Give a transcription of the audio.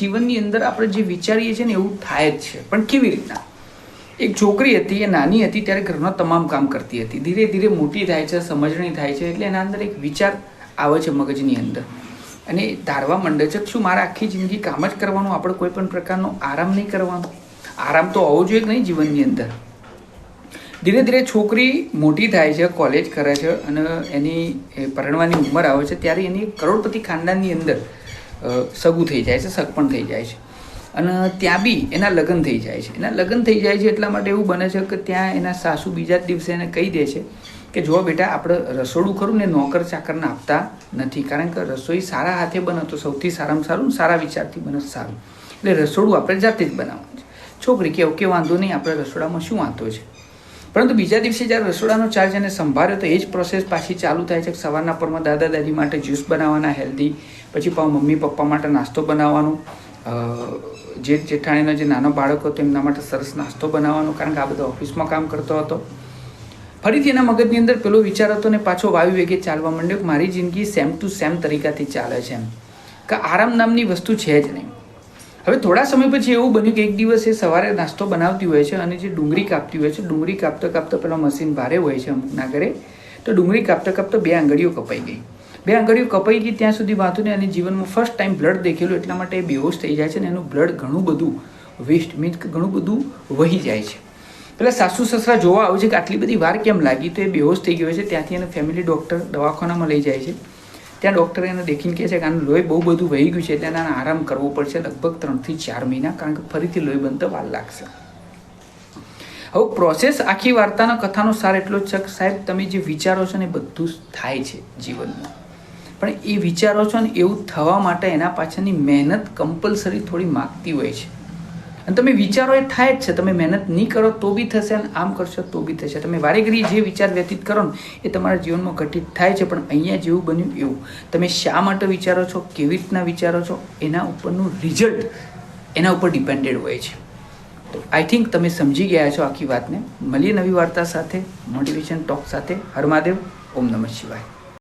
જીવનની અંદર આપણે જે વિચારીએ છીએ ને એવું થાય જ છે, પણ કેવી રીતના? એક છોકરી હતી, એ નાની હતી ત્યારે ઘરના તમામ કામ કરતી હતી. ધીરે ધીરે મોટી થાય છે, સમજણી થાય છે, એટલે એના અંદર એક વિચાર આવે છે મગજની અંદર, અને ધારવા માંડે છે શું મારે આખી જિંદગી કામ જ કરવાનું, આપણે કોઈ પણ પ્રકારનો આરામ નહીં કરવાનો? આરામ તો હોવો જોઈએ કે નહીં જીવનની અંદર? ધીરે ધીરે છોકરી મોટી થાય છે, કોલેજ કરે છે, અને એની પરણવાની ઉંમર આવે છે ત્યારે એની કરોડપતિ ખાનદાનની અંદર સગું થઈ જાય છે, સગપણ થઈ જાય છે, અને ત્યાં બી એના લગ્ન થઈ જાય છે. એના લગ્ન થઈ જાય છે એટલા માટે એવું બને છે કે ત્યાં એના સાસુ બીજા જ દિવસે એને કહી દે છે કે જો બેટા, આપણે રસોડું ખરું ને નોકર ચાકરને આપતા નથી, કારણ કે રસોઈ સારા હાથે બને તો સૌથી સારામાં સારું, સારા વિચારથી બને સારું, એટલે રસોડું આપણે જાતે જ બનાવવાનું છે. છોકરી કે ઓકે વાંધો નહીં, આપણે રસોડામાં શું વાંધો છે? પરંતુ બીજા દિવસે જ્યારે રસોડાનો ચાર્જ એને સંભાળ્યો તો એ જ પ્રોસેસ પાછી ચાલુ થાય છે. સવારના પરમાં દાદા દાદી માટે જ્યુસ બનાવવાના હેલ્ધી, પછી મમ્મી પપ્પા માટે નાસ્તો બનાવવાનો, જેઠ જેઠાણીનો જે નાનો બાળક હતો એમના માટે સરસ નાસ્તો બનાવવાનો, કારણ કે આ બધા ઓફિસમાં કામ કરતો હતો. ફરીથી એના મગજની અંદર પેલો વિચાર હતો ને પાછો વાયુ વેગે ચાલવા માંડ્યો કે મારી જિંદગી સેમ ટુ સેમ તરીકાથી ચાલે છે, એમ કે આરામ નામની વસ્તુ છે જ નહીં. હવે થોડા સમય પછી એવું બન્યું કે એક દિવસ એ સવારે નાસ્તો બનાવતી હોય છે અને જે ડુંગળી કાપતી હોય છે, ડુંગળી કાપતા કાપતા પેલા મશીન ભારે હોય છે અમુકના ઘરે, તો ડુંગળી કાપતા કાપતા 2 આંગળીઓ કપાઈ ગઈ. 2 આંગળીઓ કપાઈ ગઈ ત્યાં સુધી વાંધો નહીં, અને જીવનમાં ફર્સ્ટ ટાઈમ બ્લડ દેખેલું એટલા માટે એ બેહોશ થઈ જાય છે, અને એનું બ્લડ ઘણું બધું વેસ્ટ મીન્સ કે ઘણું બધું વહી જાય છે. પેલા સાસુ સસરા જોવા આવે છે કે આટલી બધી વાર કેમ લાગી, તો એ બેહોશ થઈ ગયો છે. ત્યાંથી એને ફેમિલી ડૉક્ટર દવાખાનામાં લઈ જાય છે. ત્યાં ડૉક્ટર એને દેખીને કહે છે કે આનું લોહી બહુ બધું વહી ગયું છે, એટલે એને આરામ કરવો પડશે લગભગ 3 થી 4 મહિના, કારણ કે ફરીથી લોહી બનતા વાર લાગશે. હવે પ્રોસેસ આખી વાર્તાનો કથાનો સાર એટલો જ છે કે સાહેબ, તમે જે વિચારો છો ને એ બધું જ થાય છે જીવનમાં, પણ એ વિચારો છો ને એવું થવા માટે એના પાછળની મહેનત કમ્પલસરી થોડી માગતી હોય છે. અને તમે વિચારો એ થાય જ છે, તમે મહેનત નહીં કરો તો બી થશે, અને આમ કરશો તો બી થશે. તમે વારેઘડી જે વિચાર વ્યતીત કરો ને એ તમારા જીવનમાં ઘટિત થાય છે, પણ અહીંયા જેવું બન્યું એવું. તમે શા માટે વિચારો છો, કેવી રીતના વિચારો છો, એના ઉપરનું રિઝલ્ટ એના ઉપર ડિપેન્ડેડ હોય છે. તો આઈ થિંક તમે સમજી ગયા છો આખી વાતને. મળીએ નવી વાર્તા સાથે, મોટિવેશન ટોક સાથે. હર મહાદેવ, ઓમ નમઃ શિવાય.